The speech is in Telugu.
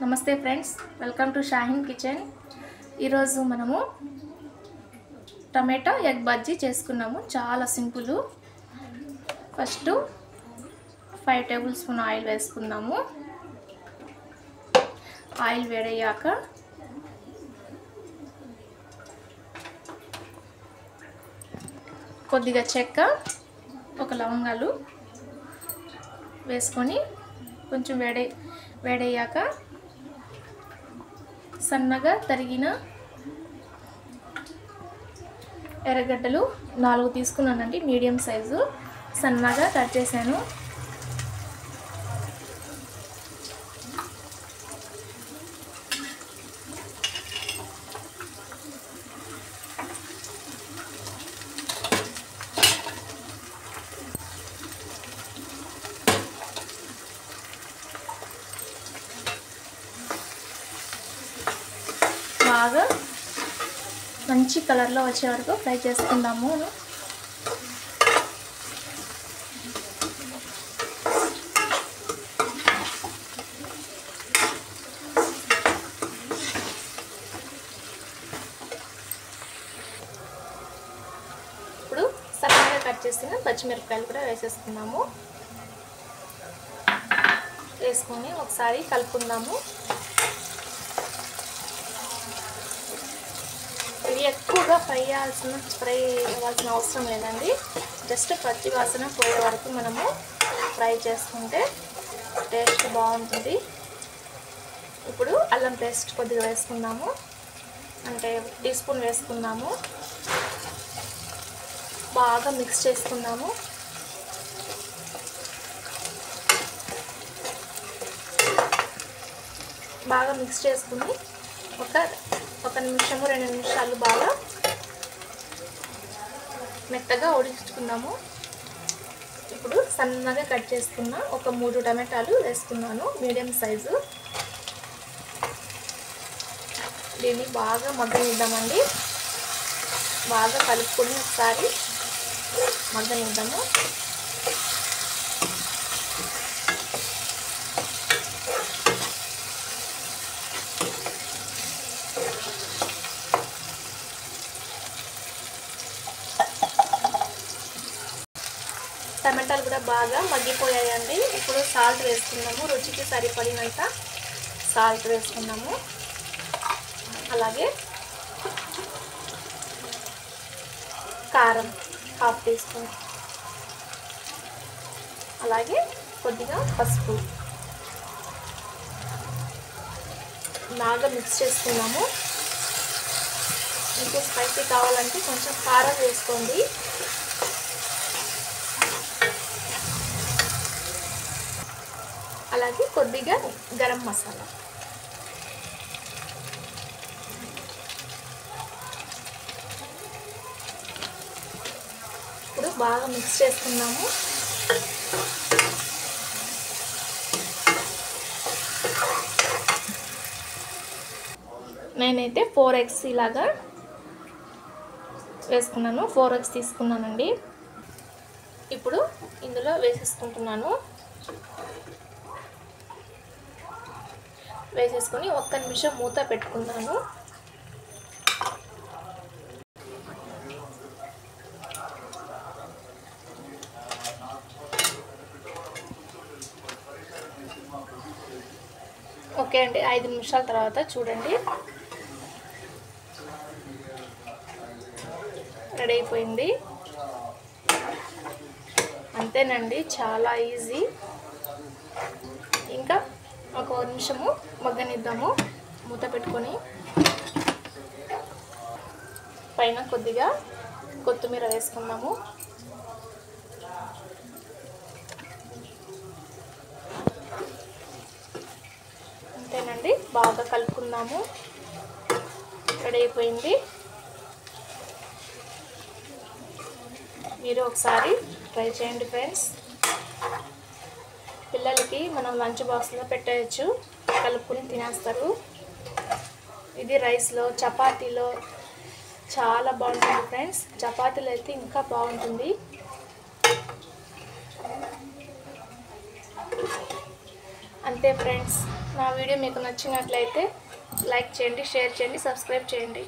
నమస్తే friends, welcome to Shaheen kitchen. ఈరోజు మనము టమాటో ఎగ్ బజ్జీ చేసుకున్నాము. చాలా simple. First 5 table spoon oil వేసుకుందాము. ఆయిల్ వేడయ్యాక కొద్దిగా చెక్క, ఒక లవంగాలు వేసుకొని కొంచెం వేడయ్యాక సన్నగా తరిగిన ఎర్రగడ్డలు 4 తీసుకున్నానండి. మీడియం సైజు సన్నగా కట్ చేశాను. బాగా మంచి కలర్లో వచ్చే వరకు ఫ్రై చేసుకుందాము. ఇప్పుడు సన్నగా కట్ చేసిన పచ్చిమిరపకాయలు కూడా వేసేసుకుందాము. వేసుకొని ఒకసారి కలుపుకుందాము. ఇవి ఎక్కువగా ఫ్రై అవ్వాల్సిన అవసరం లేదండి. జస్ట్ పచ్చి వాసన పోయే వరకు మనము ఫ్రై చేసుకుంటే టేస్ట్ బాగుంటుంది. ఇప్పుడు అల్లం పేస్ట్ కొద్దిగా వేసుకుందాము, అంటే 1 టీ స్పూన్ వేసుకుందాము. బాగా మిక్స్ చేసుకుందాము. బాగా మిక్స్ చేసుకుని ఒక నిమిషము 2 నిమిషాలు బాగా మెత్తగా ఉడికించుకుందాము. ఇప్పుడు సన్నగా కట్ చేసుకున్న ఒక 3 టమాటాలు వేసుకున్నాను, మీడియం సైజు. దీన్ని బాగా మగ్గనిద్దామండి. బాగా కలుపుకొని ఒకసారి మగ్గనిద్దాము. టమాటాలు కూడా బాగా మగ్గిపోయాయండి. ఇప్పుడు సాల్ట్ వేసుకున్నాము. రుచికి సరిపడినంత సాల్ట్ వేసుకున్నాము. అలాగే కారం 1/2 టీ స్పూన్, అలాగే కొద్దిగా పసుపు. బాగా మిక్స్ చేసుకున్నాము. మీకు స్పైసీ కావాలంటే కొంచెం కారం వేసుకోండి. అలాగే కొద్దిగా గరం మసాలా. ఇప్పుడు బాగా మిక్స్ చేసుకున్నాము. నేనైతే 4 ఎగ్స్ ఇలాగా వేసుకున్నాను. 4 ఎగ్స్ తీసుకున్నానండి. ఇప్పుడు ఇందులో వేసేసుకుంటున్నాను. వేసేసుకొని 1 నిమిషం మూత పెట్టుకున్నాను. ఓకే అండి, 5 నిమిషాల తర్వాత చూడండి, రెడీ అయిపోయింది. అంతేనండి, చాలా ఈజీ. ఇంకా ఒక 1 నిమిషము మగ్గనిద్దాము మూత పెట్టుకొని. పైన కొద్దిగా కొత్తిమీర వేసుకుందాము. అంతేనండి, బాగా కలుపుకుందాము. రెడీ అయిపోయింది. మీరు ఒకసారి ట్రై చేయండి ఫ్రెండ్స్. పిల్లలకి మనం లంచ్ బాక్స్లో పెట్టేయచ్చు, కలుపుకొని తినేస్తారు. ఇది రైస్లో, చపాతీలో చాలా బాగుంటుంది ఫ్రెండ్స్. చపాతీలో అయితే ఇంకా బాగుంటుంది. అంతే ఫ్రెండ్స్, నా వీడియో మీకు నచ్చినట్లయితే లైక్ చేయండి, షేర్ చేయండి, సబ్స్క్రైబ్ చేయండి.